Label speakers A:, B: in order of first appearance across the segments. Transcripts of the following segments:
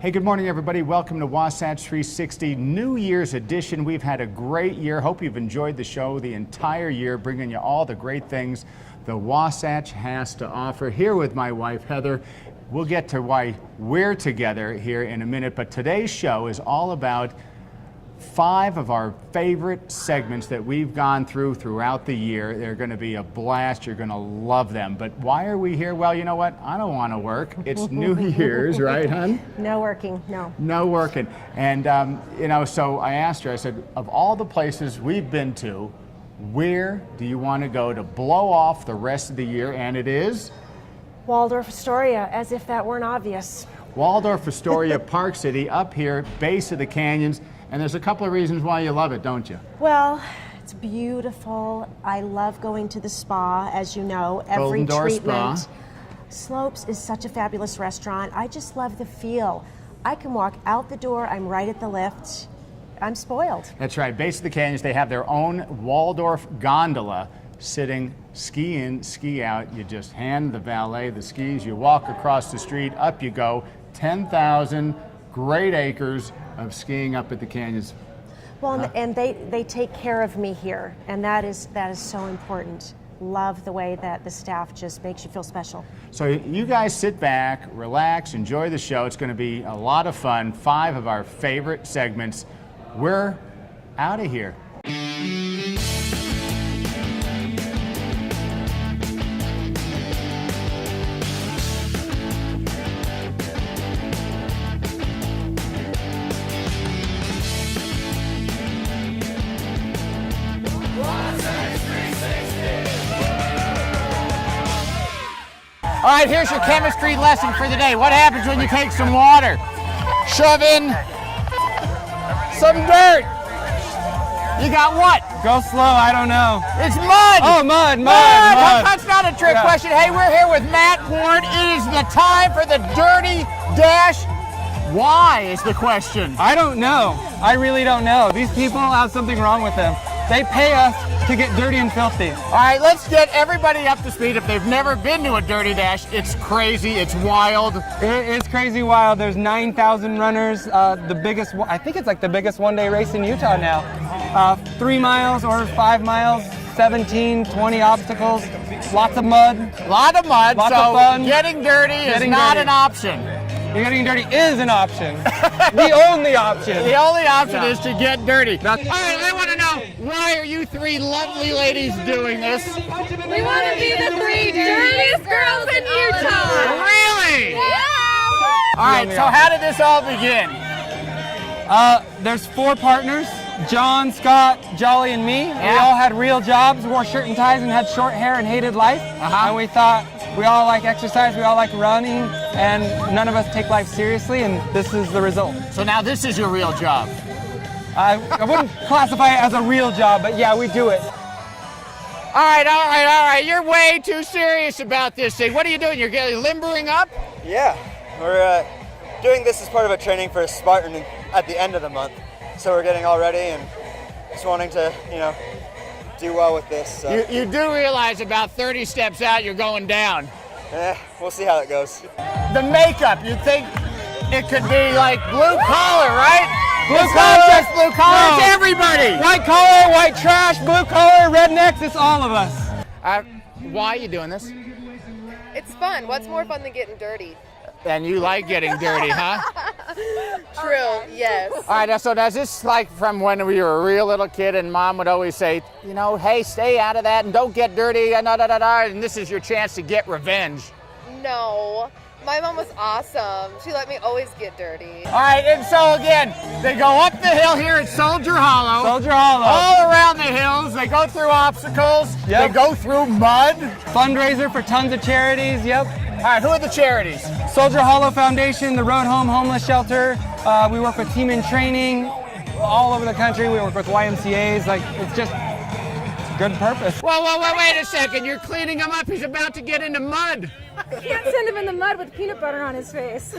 A: Hey, good morning, everybody. Welcome to Wasatch 360 New Year's edition. We've had a great year. Hope you've enjoyed the show the entire year, bringing you all the great things the Wasatch has to offer. Here with my wife, Heather. We'll get to why we're together here in a minute, but today's show is all about 5 of our favorite segments that we've gone throughout the year. They're going to be a blast. You're going to love them. But why are we here? Well, you know what? I don't want to work. It's New Year's, right, hon?
B: No working, no.
A: No working. And, so I asked her, I said, of all the places we've been to, where do you want to go to blow off the rest of the year? And it is?
B: Waldorf Astoria, as if that weren't obvious.
A: Waldorf Astoria, Park City, up here, base of the canyons. And there's a couple of reasons why you love it, don't you?
B: Well, it's beautiful. I love going to the spa, as you know, every
A: Golden Door
B: treatment.
A: Spa.
B: Slopes is such a fabulous restaurant. I just love the feel. I can walk out the door, I'm right at the lift. I'm spoiled.
A: That's right. Base of the canyons, they have their own Waldorf gondola sitting ski in, ski out. You just hand the valet the skis, you walk across the street, up you go. 10,000 great acres of skiing up at the canyons.
B: Well, and they take care of me here, and that is so important. Love the way that the staff just makes you feel special.
A: So you guys sit back, relax, enjoy the show. It's going to be a lot of fun. 5 of our favorite segments. We're out of here. All right, here's your chemistry lesson for the day. What happens when you take some water? Shove in some dirt. You got what?
C: Go slow, I don't know.
A: It's mud.
C: Oh, mud.
A: That's not a trick question. Hey, we're here with Matt Ward. It is the time for the Dirty Dash. Why is the question?
C: I don't know. I really don't know. These people have something wrong with them. They pay us to get dirty and filthy.
A: All right, let's get everybody up to speed. If they've never been to a Dirty Dash, it's crazy, it's wild.
C: It's crazy wild. There's 9,000 runners. The biggest, I think it's like the biggest one-day race in Utah now. 3 miles or 5 miles, 17, 20 obstacles, lots of mud.
A: Lots of
C: of fun.
A: Getting dirty is not an option.
C: Getting dirty is an option. The only option.
A: The only option is to get dirty. All right, I want to know, why are you 3 lovely ladies doing this?
D: We want to be the 3 dirtiest girls in Utah.
A: Really?
D: Yeah.
A: All right, so how did this all begin?
C: There's 4 partners, John, Scott, Jolly, and me.
A: Yeah.
C: We all had real jobs, wore shirt and ties, and had short hair and hated life. And we thought, we all like exercise, we all like running, and none of us take life seriously, and this is the result.
A: So now this is your real job.
C: I wouldn't classify it as a real job, but yeah, we do it.
A: All right. You're way too serious about this thing. What are you doing? You're getting limbering up?
E: Yeah, we're doing this as part of a training for Spartan at the end of the month. So we're getting all ready and just wanting to, do well with this. So.
A: You do realize about 30 steps out, you're going down.
E: We'll see how it goes.
A: The makeup, you think it could be like blue collar, right?
C: Blue
A: It's
C: collar?
A: not just blue collar,
C: No.
A: it's everybody.
C: White collar, white trash, blue collar, rednecks, it's all of us.
A: Why are you doing this?
D: It's fun. What's more fun than getting dirty?
A: And you like getting dirty, huh?
D: True, yes.
A: All right, so is this like from when we were a real little kid and Mom would always say, hey, stay out of that and don't get dirty, and this is your chance to get revenge.
D: No. My mom was awesome. She let me always get dirty.
A: All right, and so again, they go up the hill here at Soldier Hollow.
C: Soldier Hollow.
A: All around the hills, they go through obstacles,
C: Yep.
A: they go through mud.
C: Fundraiser for tons of charities, yep.
A: All right, who are the charities?
C: Soldier Hollow Foundation, the Road Home Homeless Shelter. We work with Team in Training all over the country. We work with YMCAs. It's just good purpose.
A: Whoa, wait a second. You're cleaning him up. He's about to get into mud.
F: You can't send him in the mud with peanut butter on his face.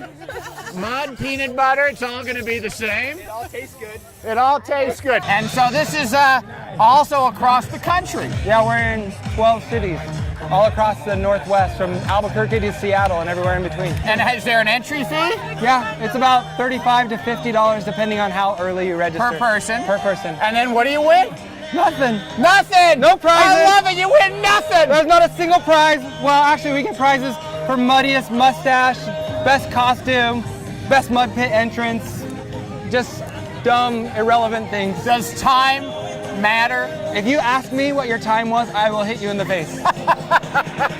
A: Mud, peanut butter, it's all going to be the same.
E: It all tastes good.
A: It all tastes good. And so this is also across the country.
C: Yeah, we're in 12 cities. all across the Northwest, from Albuquerque to Seattle and everywhere in between.
A: And is there an entry fee?
C: Yeah, it's about $35 to $50 depending on how early you register.
A: Per person?
C: Per person.
A: And then what do you win?
C: Nothing.
A: Nothing!
C: No prizes.
A: I love it, you win nothing!
C: There's not a single prize. Well, actually, we get prizes for muddiest mustache, best costume, best mud pit entrance, just dumb, irrelevant things.
A: Does time matter?
C: If you ask me what your time was, I will hit you in the face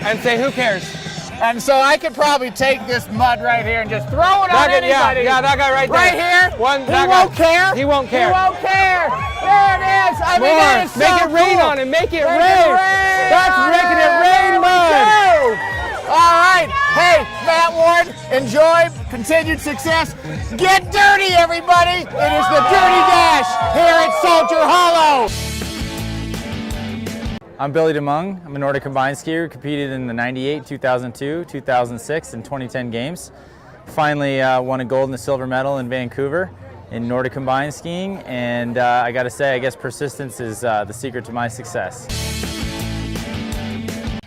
C: and say, who cares?
A: And so I could probably take this mud right here and just throw it on anybody.
C: Yeah, that guy right there.
A: Right here?
C: He
A: won't care?
C: He won't care.
A: He won't care. There it is. I mean, that is so
C: Make it rain
A: cool.
C: on him. Make it
A: Make
C: rain.
A: it rain.
C: That's making it rain,
A: There we
C: mud.
A: go. All right. Hey, Matt Ward, enjoy continued success. Get dirty, everybody. It is the Dirty Dash here at Soldier Hollow.
G: I'm Billy DeMung. I'm a Nordic combined skier who competed in the 98, 2002, 2006, and 2010 games. Finally won a gold and a silver medal in Vancouver in Nordic combined skiing, and I gotta say, I guess persistence is the secret to my success.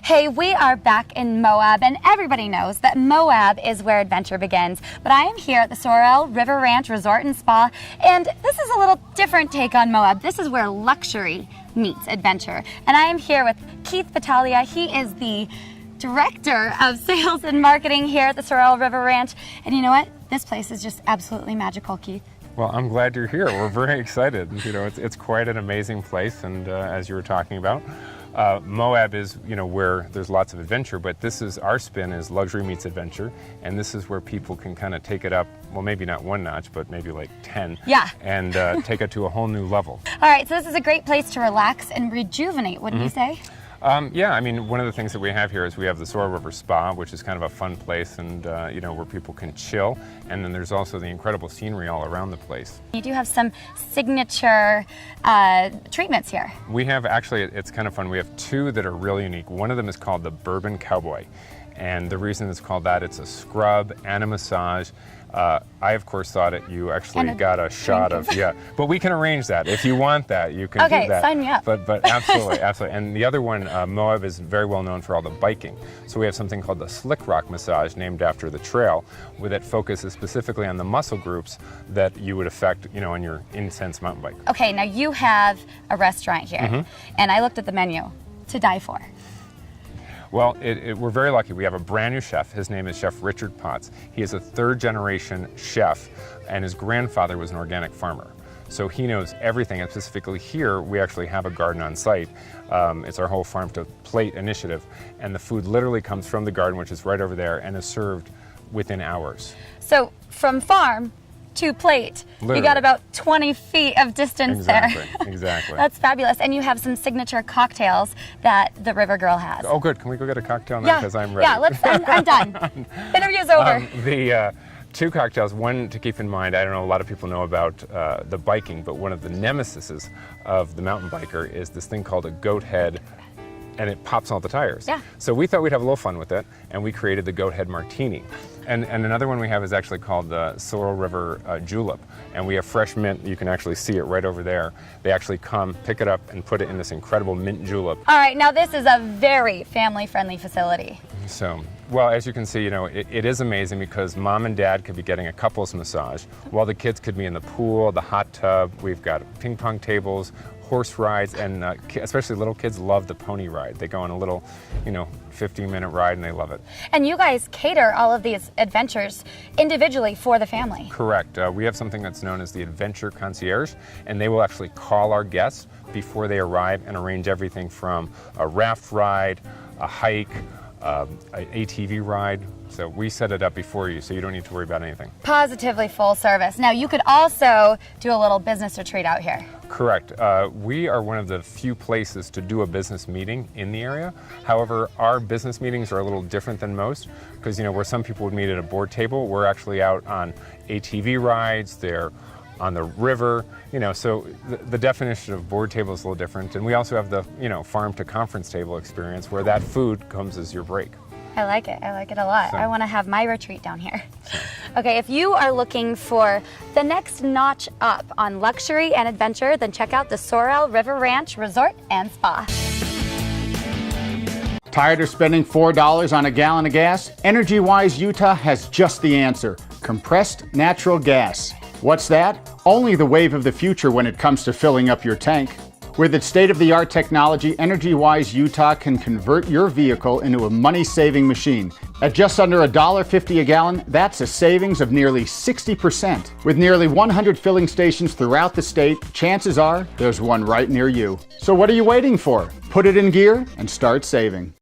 H: Hey, we are back in Moab, and everybody knows that Moab is where adventure begins. But I am here at the Sorrel River Ranch Resort and Spa, and this is a little different take on Moab. This is where luxury meets adventure. And I am here with Keith Battaglia. He is the Director of Sales and Marketing here at the Sorrel River Ranch. And you know what? This place is just absolutely magical, Keith.
I: Well, I'm glad you're here. We're very excited. You know, it's quite an amazing place, and as you were talking about, Moab is, you know, where there's lots of adventure, but this is, our spin is luxury meets adventure, and this is where people can kind of take it up, well, maybe not one notch, but maybe like 10.
H: Yeah.
I: And take it to a whole new level.
H: All right, so this is a great place to relax and rejuvenate, wouldn't you say?
I: Yeah, I mean, one of the things that we have here is we have the Sorrel River Spa, which is kind of a fun place and, you know, where people can chill. And then there's also the incredible scenery all around the place.
H: You do have some signature treatments here.
I: We have, actually, it's kind of fun. We have two that are really unique. One of them is called the Bourbon Cowboy. And the reason it's called that, it's a scrub and a massage. I, of course, thought it, you actually got a shot of, yeah. But we can arrange that. If you want that, you can do that.
H: Okay, sign me up.
I: But absolutely, absolutely. And the other one, Moab is very well known for all the biking. So we have something called the Slick Rock Massage, named after the trail, where that focuses specifically on the muscle groups that you would affect, you know, on your intense mountain bike.
H: Okay, now you have a restaurant here, and I looked at the menu to die for.
I: Well, we're very lucky. We have a brand new chef. His name is Chef Richard Potts. He is a third-generation chef, and his grandfather was an organic farmer. So he knows everything, and specifically here, we actually have a garden on site. It's our whole farm to plate initiative, and the food literally comes from the garden, which is right over there, and is served within hours.
H: So from farm to plate,
I: Literally.
H: you got about 20 feet of distance there.
I: Exactly.
H: That's fabulous. And you have some signature cocktails that the River Girl has.
I: Oh, good. Can we go get a cocktail now? Because I'm ready.
H: Yeah, I'm done. Interview's over.
I: The two cocktails, one to keep in mind, I don't know, a lot of people know about the biking, but one of the nemesises of the mountain biker is this thing called a goat head, and it pops all the tires.
H: Yeah.
I: So we thought we'd have a little fun with it, and we created the goat head martini. And another one we have is actually called the Sorrel River Julep, and we have fresh mint. You can actually see it right over there. They actually come, pick it up, and put it in this incredible mint julep.
H: All right, now this is a very family-friendly facility.
I: So, well, as you can see, you know, it is amazing because mom and dad could be getting a couples massage while the kids could be in the pool, the hot tub. We've got ping pong tables, horse rides, and especially little kids love the pony ride. They go on a little, you know, 15-minute ride and they love it.
H: And you guys cater all of these adventures individually for the family.
I: Correct. We have something that's known as the Adventure Concierge, and they will actually call our guests before they arrive and arrange everything from a raft ride, a hike, an ATV ride. So we set it up before you, so you don't need to worry about anything.
H: Positively full service. Now you could also do a little business retreat out here.
I: Correct. We are one of the few places to do a business meeting in the area. However, our business meetings are a little different than most because, you know, where some people would meet at a board table, we're actually out on ATV rides, they're on the river, you know, so the definition of board table is a little different. And we also have the, you know, farm to conference table experience where that food comes as your break.
H: I like it. I like it a lot.
I: So,
H: I want to have my retreat down here. Okay, if you are looking for the next notch up on luxury and adventure, then check out the Sorrel River Ranch Resort and Spa.
A: Tired of spending $4 on a gallon of gas? EnergyWise Utah has just the answer: compressed natural gas. What's that? Only the wave of the future when it comes to filling up your tank. With its state-of-the-art technology, EnergyWise Utah can convert your vehicle into a money-saving machine. At just under $1.50 a gallon, that's a savings of nearly 60%. With nearly 100 filling stations throughout the state, chances are there's one right near you. So what are you waiting for? Put it in gear and start saving.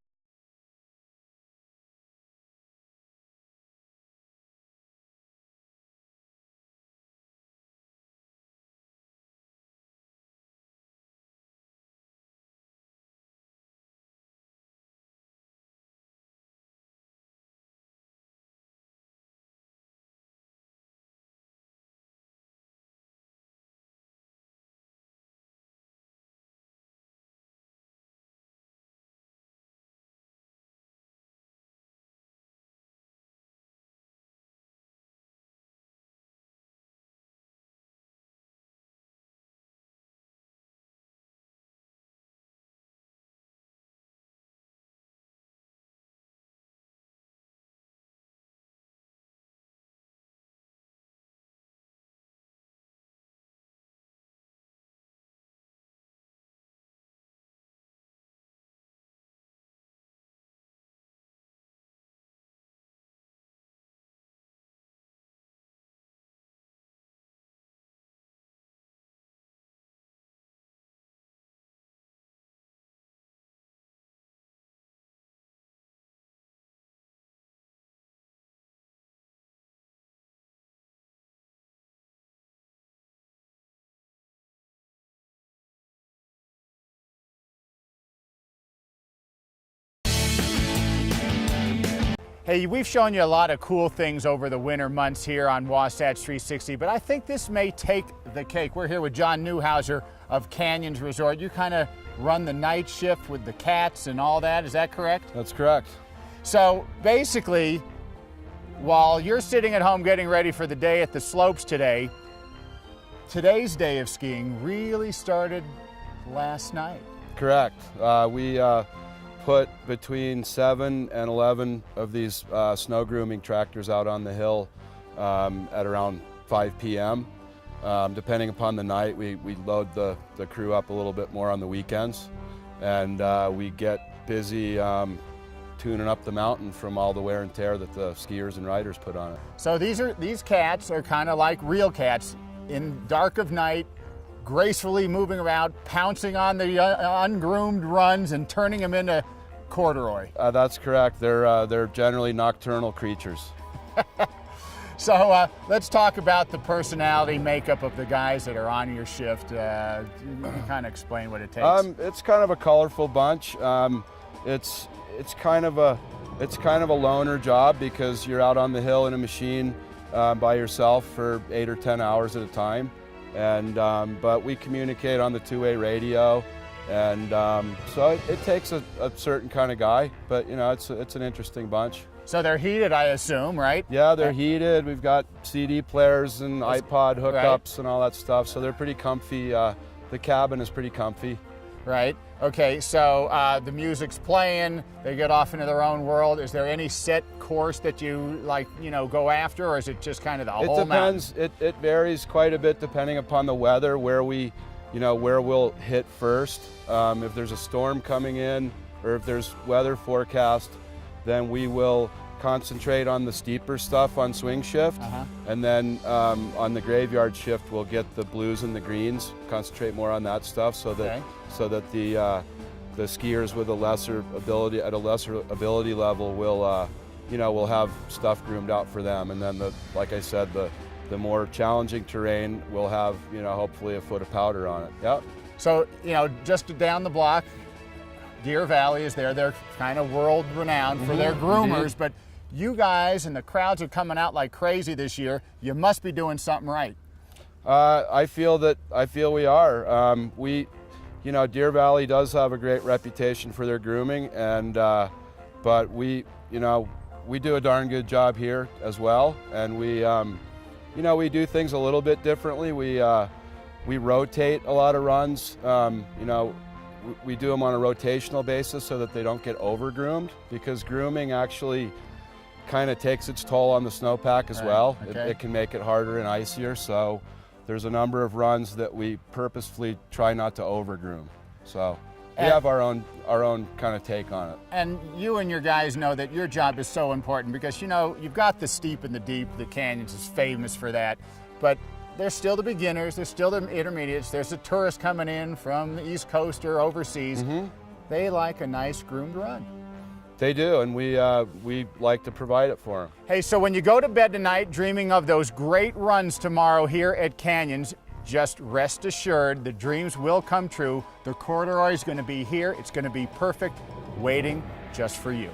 A: Hey, we've shown you a lot of cool things over the winter months here on Wasatch 360, but I think this may take the cake. We're here with John Newhouser of Canyons Resort. You kind of run the night shift with the cats and all that, is that correct?
J: That's correct.
A: So basically, while you're sitting at home getting ready for the day at the slopes today, today's day of skiing really started last night.
J: Correct. We put between 7 and 11 of these snow grooming tractors out on the hill at around 5 p.m. Depending upon the night, we load the crew up a little bit more on the weekends, and we get busy tuning up the mountain from all the wear and tear that the skiers and riders put on it.
A: So these cats are kind of like real cats in dark of night, gracefully moving around, pouncing on the ungroomed runs and turning them into corduroy.
J: That's correct. They're generally nocturnal creatures.
A: So let's talk about the personality makeup of the guys that are on your shift. You can kind of explain what it takes.
J: It's kind of a colorful bunch. It's kind of a loner job because you're out on the hill in a machine by yourself for 8 or 10 hours at a time. And but we communicate on the two-way radio, and so it takes a certain kind of guy, but you know, it's an interesting bunch.
A: So they're heated, I assume, right?
J: Yeah, they're heated. We've got CD players and iPod hookups and all that stuff, so they're pretty comfy. The cabin is pretty comfy.
A: Right. Okay, so the music's playing, they get off into their own world. Is there any set course that you go after, or is it just kind of the whole mountain?
J: It depends. It varies quite a bit depending upon the weather, where we'll hit first. If there's a storm coming in, or if there's weather forecast, then we will concentrate on the steeper stuff on swing shift, and then on the graveyard shift we'll get the blues and the greens, concentrate more on that stuff, so that the skiers with a lesser ability level will have stuff groomed out for them, and then like I said, the more challenging terrain will have hopefully a foot of powder on it. Yep.
A: So just down the block, Deer Valley is there. They're kind of world renowned for their groomers, but you guys and the crowds are coming out like crazy this year. You must be doing something right.
J: I feel we are. Deer Valley does have a great reputation for their grooming, and but we do a darn good job here as well, and we do things a little bit differently. We rotate a lot of runs. we do them on a rotational basis so that they don't get over-groomed, because grooming actually kind of takes its toll on the snowpack as well.
A: Okay.
J: It can make it harder and icier, so there's a number of runs that we purposefully try not to over-groom. So we have our own kind of take on it.
A: And you and your guys know that your job is so important because, you know, you've got the steep and the deep. The canyons is famous for that. But there's still the beginners. There's still the intermediates. There's the tourists coming in from the East Coast or overseas. They like a nice groomed run.
J: They do, and we like to provide it for them.
A: Hey, so when you go to bed tonight dreaming of those great runs tomorrow here at Canyons, just rest assured the dreams will come true. The corduroy is going to be here. It's going to be perfect, waiting just for you.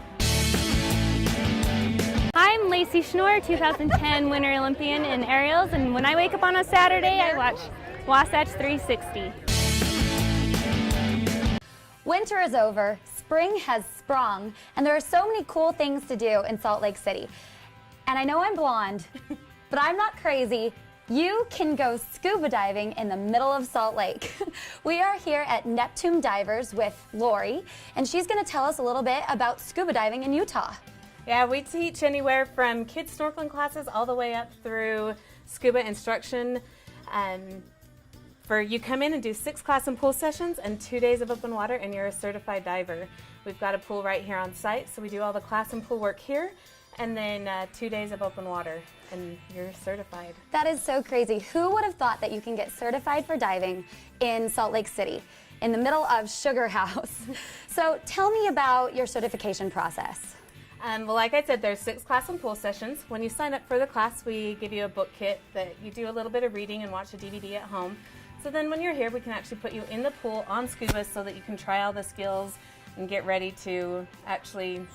F: I'm Lacey Schnorr, 2010 Winter Olympian in aerials, and when I wake up on a Saturday, I watch Wasatch 360.
H: Winter is over, spring has sprung, and there are so many cool things to do in Salt Lake City. And I know I'm blonde, but I'm not crazy. You can go scuba diving in the middle of Salt Lake. We are here at Neptune Divers with Lori, and she's going to tell us a little bit about scuba diving in Utah.
K: Yeah, we teach anywhere from kids snorkeling classes all the way up through scuba instruction. You come in and do 6 class and pool sessions and 2 days of open water, and you're a certified diver. We've got a pool right here on site, so we do all the class and pool work here, and then 2 days of open water, and you're certified.
H: That is so crazy. Who would have thought that you can get certified for diving in Salt Lake City, in the middle of Sugar House? So tell me about your certification process.
K: Well, like I said, there's 6 class and pool sessions. When you sign up for the class, we give you a book kit that you do a little bit of reading and watch a DVD at home. So then when you're here, we can actually put you in the pool on scuba so that you can try all the skills and get ready to actually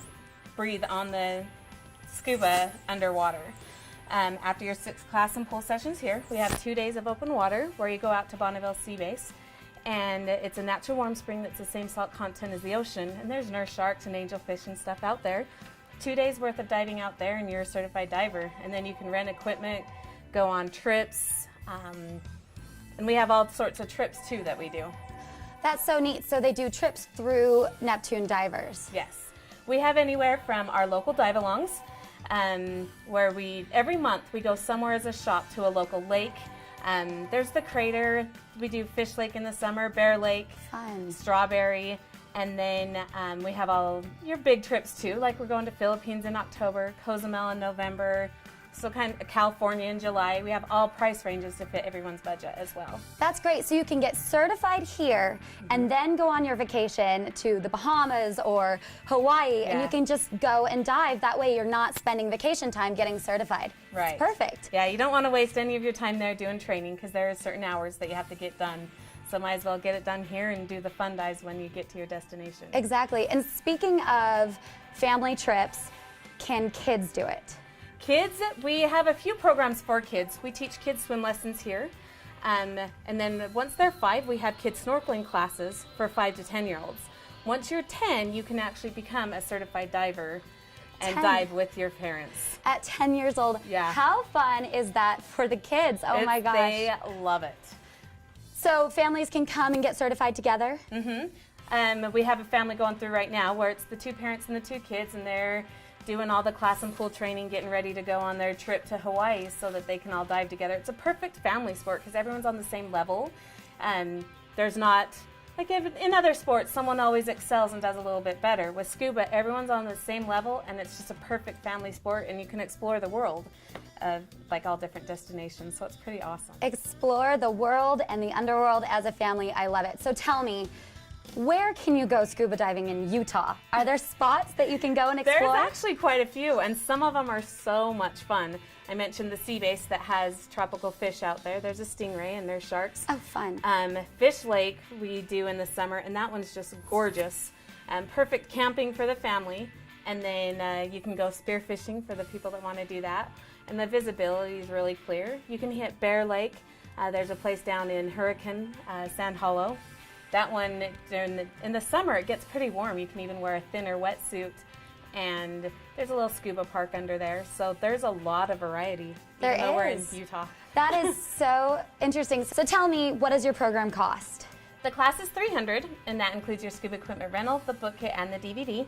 K: breathe on the scuba underwater. After your 6 class and pool sessions here, we have 2 days of open water where you go out to Bonneville Sea Base. And it's a natural warm spring that's the same salt content as the ocean. And there's nurse sharks and angelfish and stuff out there. 2 days worth of diving out there and you're a certified diver. And then you can rent equipment, go on trips, and we have all sorts of trips too that we do.
H: That's so neat. So they do trips through Neptune Divers.
K: Yes. We have anywhere from our local dive-alongs, where every month we go somewhere as a shop to a local lake. There's the Crater, we do Fish Lake in the summer, Bear Lake, Strawberry, and then we have all your big trips too, like we're going to Philippines in October, Cozumel in November, so kind of California in July. We have all price ranges to fit everyone's budget as well.
H: That's great. So you can get certified here and then go on your vacation to the Bahamas or Hawaii, and you can just go and dive. That way you're not spending vacation time getting certified.
K: Right.
H: It's perfect.
K: Yeah, you don't want to waste any of your time there doing training because there are certain hours that you have to get done. So might as well get it done here and do the fun dives when you get to your destination.
H: Exactly. And speaking of family trips, can kids do it?
K: Kids, we have a few programs for kids. We teach kids swim lessons here. And then once they're 5, we have kids snorkeling classes for 5 to 10-year-olds. Once you're 10, you can actually become a certified diver and dive with your parents.
H: At 10 years old?
K: Yeah.
H: How fun is that for the kids? Oh my gosh.
K: They love it.
H: So families can come and get certified together?
K: We have a family going through right now where it's the 2 parents and the 2 kids, and they're doing all the class and pool training, getting ready to go on their trip to Hawaii so that they can all dive together. It's a perfect family sport because everyone's on the same level. There's not, like in other sports, someone always excels and does a little bit better. With scuba, everyone's on the same level, and it's just a perfect family sport, and you can explore the world, like all different destinations, so it's pretty awesome.
H: Explore the world and the underworld as a family. I love it. So tell me, where can you go scuba diving in Utah? Are there spots that you can go and explore?
K: There's actually quite a few, and some of them are so much fun. I mentioned the sea base that has tropical fish out there. There's a stingray and there's sharks.
H: Oh, fun.
K: Fish Lake we do in the summer, and that one's just gorgeous. Perfect camping for the family. And then you can go spearfishing for the people that want to do that. And the visibility is really clear. You can hit Bear Lake. There's a place down in Hurricane, Sand Hollow. That one, in the summer, it gets pretty warm. You can even wear a thinner wetsuit. And there's a little scuba park under there. So there's a lot of variety.
H: There
K: even though we're in
H: is.
K: Utah.
H: That is so interesting. So tell me, what does your program cost?
K: The class is $300, and that includes your scuba equipment rental, the book kit, and the DVD.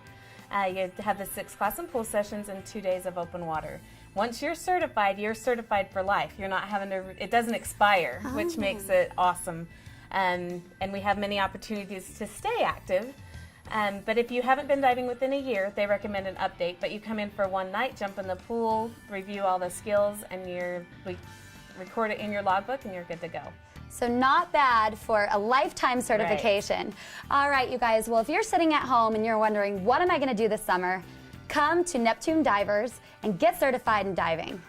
K: You have the 6 class and pool sessions and 2 days of open water. Once you're certified for life. You're not having to, it doesn't expire, which makes it awesome. And we have many opportunities to stay active. But if you haven't been diving within a year, they recommend an update. But you come in for one night, jump in the pool, review all the skills, and we record it in your logbook, and you're good to go.
H: So not bad for a lifetime certification.
K: Right.
H: All right, you guys. Well, if you're sitting at home and you're wondering, what am I going to do this summer? Come to Neptune Divers and get certified in diving.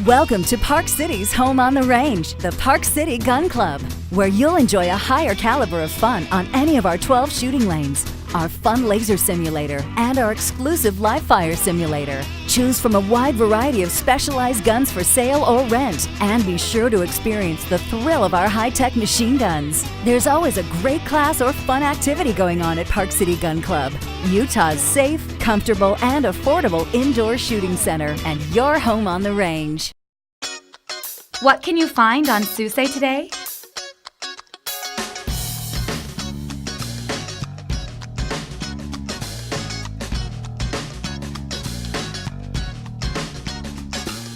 L: Welcome to Park City's home on the range, the Park City Gun Club, where you'll enjoy a higher caliber of fun on any of our 12 shooting lanes, our fun laser simulator, and our exclusive live fire simulator. Choose from a wide variety of specialized guns for sale or rent, and be sure to experience the thrill of our high-tech machine guns. There's always a great class or fun activity going on at Park City Gun Club, Utah's safe, comfortable, and affordable indoor shooting center, and your home on the range.
H: What can you find on Susay today?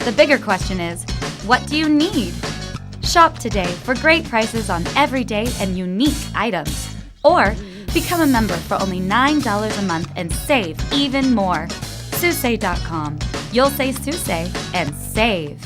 H: The bigger question is, what do you need? Shop today for great prices on everyday and unique items. Or become a member for only $9 a month and save even more. Susay.com. You'll say Susay and save.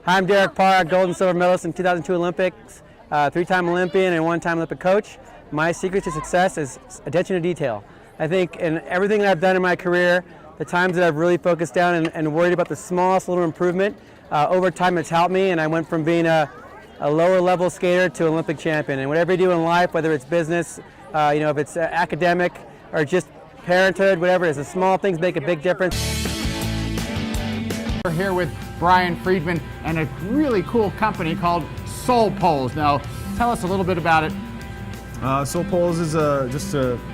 C: Hi, I'm Derek Parr, gold and silver medalist in 2002 Olympics, 3-time Olympian and 1-time Olympic coach. My secret to success is attention to detail. I think in everything that I've done in my career, the times that I've really focused down and worried about the smallest little improvement, over time it's helped me, and I went from being a lower level skater to Olympic champion. And whatever you do in life, whether it's business, if it's academic or just parenthood, whatever it is, the small things make a big difference.
A: We're here with Brian Friedman and a really cool company called Soul Poles. Now, tell us a little bit about it.
M: Soul Poles is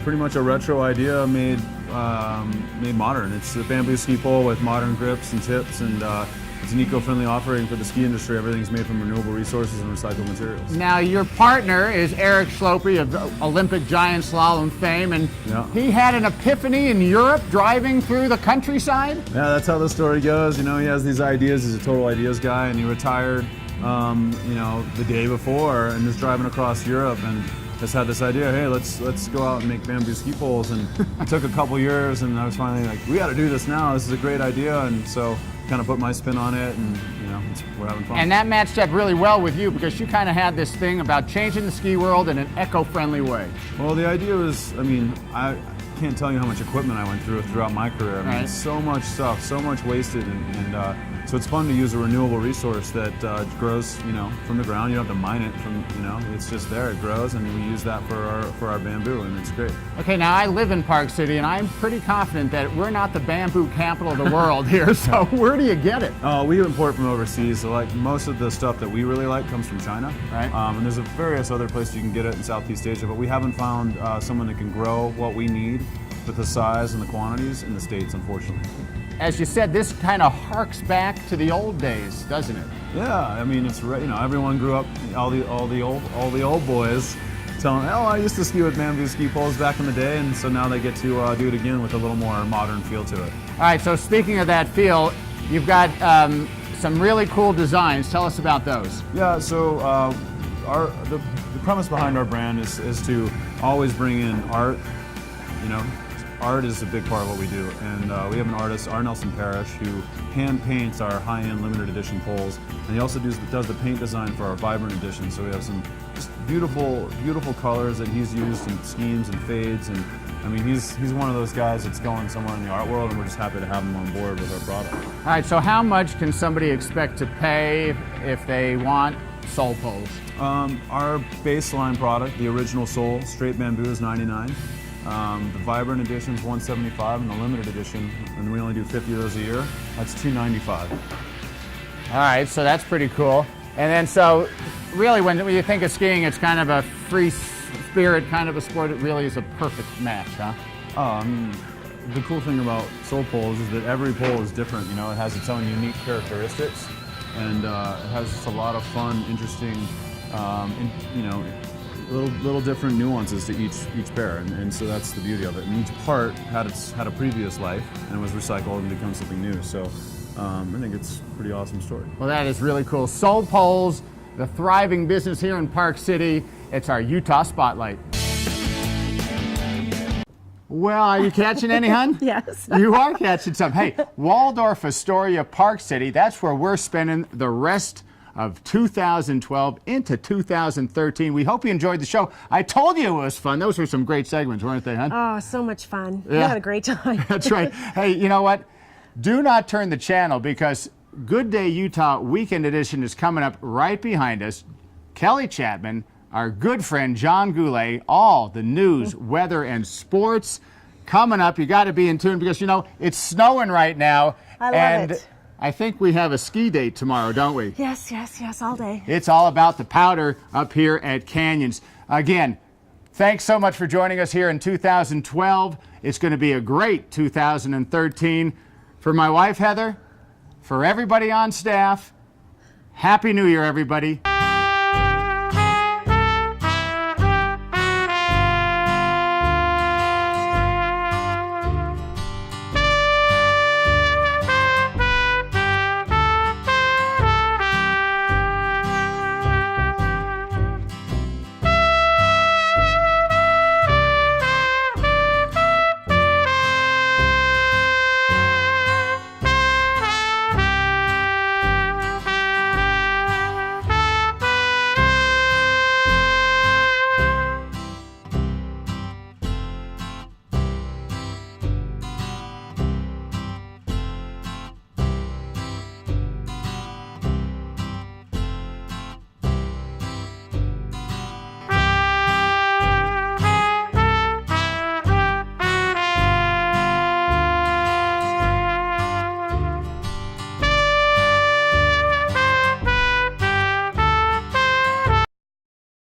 M: pretty much a retro idea made modern. It's a bamboo ski pole with modern grips and tips, and it's an eco-friendly offering for the ski industry. Everything's made from renewable resources and recycled materials.
A: Now, your partner is Eric Schlopry of Olympic giant slalom fame, and he had an epiphany in Europe driving through the countryside?
M: Yeah, that's how the story goes. You know, he has these ideas. He's a total ideas guy, and he retired, the day before and was driving across Europe and just had this idea, hey, let's go out and make bamboo ski poles. And it took a couple years, and I was finally like, we got to do this now. This is a great idea. And so kind of put my spin on it, and we're having fun.
A: And that matched up really well with you, because you kind of had this thing about changing the ski world in an eco-friendly way.
M: Well, the idea was, I can't tell you how much equipment I went throughout my career. I mean, so much stuff, so much wasted, and so it's fun to use a renewable resource that grows, from the ground. You don't have to mine it from, it's just there. It grows, and we use that for our bamboo, and it's great.
A: Okay, now I live in Park City, and I'm pretty confident that we're not the bamboo capital of the world here. So where do you get it?
M: We import from overseas. So like most of the stuff that we really like comes from China,
A: right?
M: And there's various other places you can get it in Southeast Asia, but we haven't found someone that can grow what we need with the size and the quantities in the States, unfortunately.
A: As you said, this kind of harks back to the old days, doesn't it?
M: Yeah, I mean, it's everyone grew up, all the old boys telling, I used to ski with bamboo ski poles back in the day, and so now they get to do it again with a little more modern feel to it.
A: All right, so speaking of that feel, you've got some really cool designs. Tell us about those.
M: Yeah, so the premise behind our brand is to always bring in art. Art is a big part of what we do, and we have an artist, R. Nelson Parrish, who hand paints our high-end limited edition poles, and he also does the paint design for our vibrant edition. So we have some just beautiful colors that he's used in schemes and fades, and I mean he's one of those guys that's going somewhere in the art world, and we're just happy to have him on board with our product.
A: All right, so how much can somebody expect to pay if they want Soul poles?
M: Our baseline product, the original Soul straight bamboo, is $99. The Vibrant Edition is $175, and the Limited Edition, and we only do 50 of those a year, that's $295.
A: All right, so that's pretty cool. And then, so really, when you think of skiing, it's kind of a free spirit kind of a sport. It really is a perfect match, huh?
M: I mean, the cool thing about Soul poles is that every pole is different. It has its own unique characteristics, and it has just a lot of fun, interesting, little different nuances to each pair, and so that's the beauty of it. And each part had a previous life and was recycled and become something new. So I think it's a pretty awesome story.
A: Well, that is really cool. Soul poles, the thriving business here in Park City. It's our Utah Spotlight. Well, are you catching any, hon?
B: Yes.
A: You are catching some. Hey, Waldorf Astoria, Park City, that's where we're spending the rest of 2012 into 2013. We hope you enjoyed the show. I told you it was fun. Those were some great segments, weren't they, hon?
B: Oh, so much fun.
A: Yeah.
B: We had a great time.
A: That's right. Hey, you know what? Do not turn the channel, because Good Day Utah Weekend Edition is coming up right behind us. Kelly Chapman, our good friend John Goulet, all the news, weather, and sports coming up. You got to be in tune, because, it's snowing right now.
B: I love it.
A: I think we have a ski date tomorrow, don't we?
B: Yes, all day.
A: It's all about the powder up here at Canyons. Again, thanks so much for joining us here in 2012. It's going to be a great 2013. For my wife, Heather, for everybody on staff, Happy New Year, everybody.